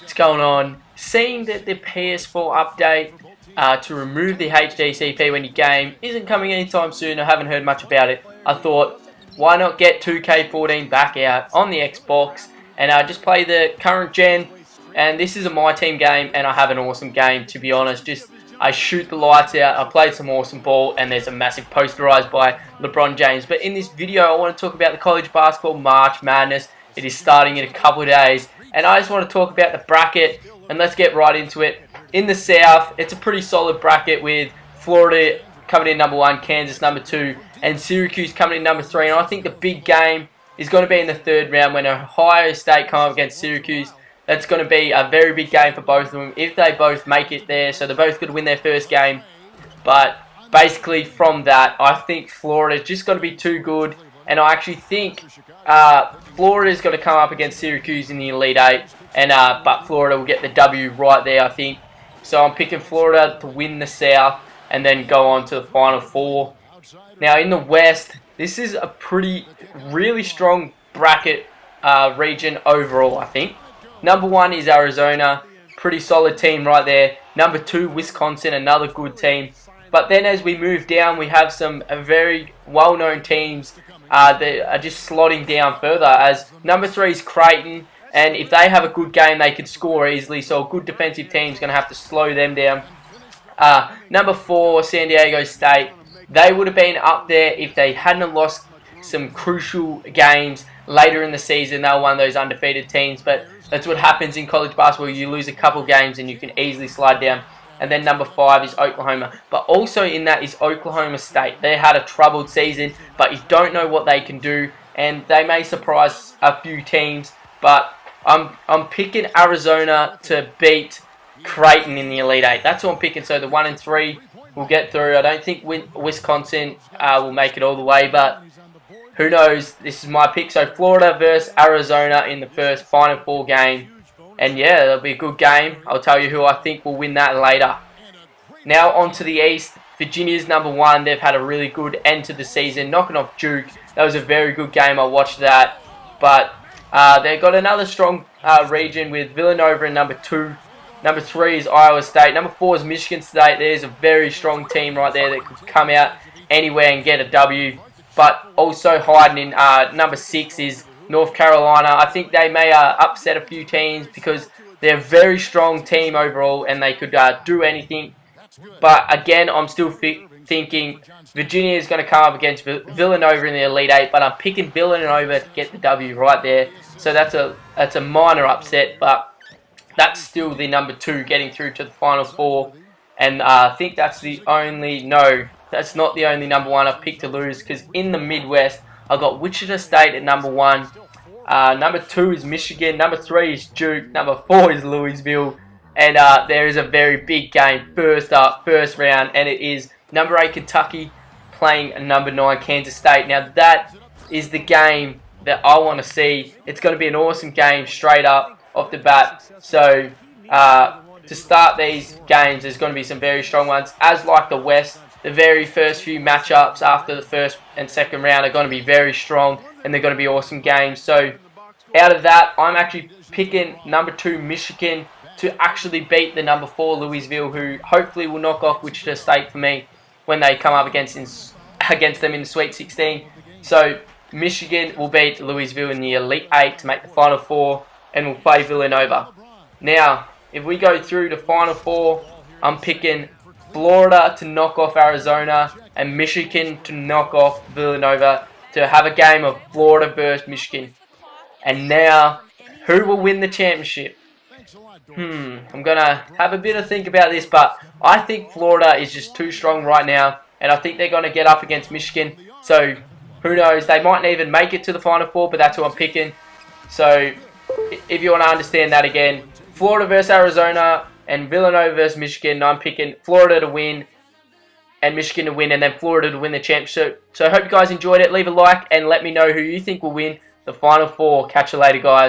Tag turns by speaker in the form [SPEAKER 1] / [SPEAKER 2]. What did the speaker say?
[SPEAKER 1] what's going on? Seeing that the PS4 update to remove the HDCP when you game isn't coming anytime soon, I haven't heard much about it. I thought, why not get 2K14 back out on the Xbox and just play the current gen? And this is a My Team game, and I have an awesome game, to be honest. I shoot the lights out, I played some awesome ball, and there's a massive posterized by LeBron James. But in this video, I want to talk about the college basketball March Madness. It is starting in a couple of days, and I just want to talk about the bracket, and let's get right into it. In the South, it's a pretty solid bracket with Florida coming in number 1, Kansas number 2, and Syracuse coming in number 3. And I think the big game is going to be in the third round when Ohio State come up against Syracuse. That's going to be a very big game for both of them if they both make it there. So they're both going to win their first game. But basically from that, I think Florida's just going to be too good. And I actually think Florida's going to come up against Syracuse in the Elite 8. But Florida will get the W right there, I think. So I'm picking Florida to win the South and then go on to the Final Four. Now in the West, this is a really strong bracket region overall, I think. Number 1 is Arizona, pretty solid team right there. Number 2, Wisconsin, another good team. But then as we move down, we have some very well-known teams that are just slotting down further. As number 3 is Creighton, and if they have a good game, they could score easily. So a good defensive team is going to have to slow them down. Number 4, San Diego State. They would have been up there if they hadn't lost some crucial games later in the season. They were one of those undefeated teams, but that's what happens in college basketball. You lose a couple games and you can easily slide down. And then number 5 is Oklahoma. But also in that is Oklahoma State. They had a troubled season, but you don't know what they can do. And they may surprise a few teams. But I'm picking Arizona to beat Creighton in the Elite 8. That's what I'm picking. So the 1 and 3 will get through. I don't think Wisconsin will make it all the way, but who knows? This is my pick. So Florida versus Arizona in the first Final Four game. And yeah, it'll be a good game. I'll tell you who I think will win that later. Now on to the East. Virginia's number 1. They've had a really good end to the season, knocking off Duke. That was a very good game. I watched that. But they've got another strong region with Villanova in number 2. Number 3 is Iowa State. Number 4 is Michigan State. There's a very strong team right there that could come out anywhere and get a W. But also hiding in number 6 is North Carolina. I think they may upset a few teams because they're a very strong team overall and they could do anything. But again, I'm still thinking Virginia is going to come up against Villanova in the Elite 8. But I'm picking Villanova to get the W right there. So that's a minor upset, but that's still the number 2 getting through to the Final Four. And I think that's the only... No, that's not the only number 1 I've picked to lose, because in the Midwest, I've got Wichita State at number 1. Number 2 is Michigan. Number 3 is Duke. Number 4 is Louisville. And there is a very big game first round, and it is number 8 Kentucky playing number 9 Kansas State. Now that is the game that I want to see. It's going to be an awesome game straight up off the bat. So to start these games, there's going to be some very strong ones. As like the West, the very first few matchups after the first and second round are going to be very strong, and they're going to be awesome games. So out of that, I'm actually picking number 2 Michigan to actually beat the number 4 Louisville, who hopefully will knock off Wichita State for me when they come up against them in the Sweet 16. So Michigan will beat Louisville in the Elite 8 to make the Final Four, and will play Villanova. Now, if we go through the Final Four, I'm picking Florida to knock off Arizona and Michigan to knock off Villanova to have a game of Florida versus Michigan. And now, who will win the championship? I'm going to have a bit of think about this, but I think Florida is just too strong right now, and I think they're going to get up against Michigan. So, who knows? They might not even make it to the Final Four, but that's who I'm picking. So, if you want to understand that again, Florida versus Arizona and Villanova versus Michigan, I'm picking Florida to win and Michigan to win, and then Florida to win the championship. So I hope you guys enjoyed it. Leave a like and let me know who you think will win the Final Four. Catch you later, guys.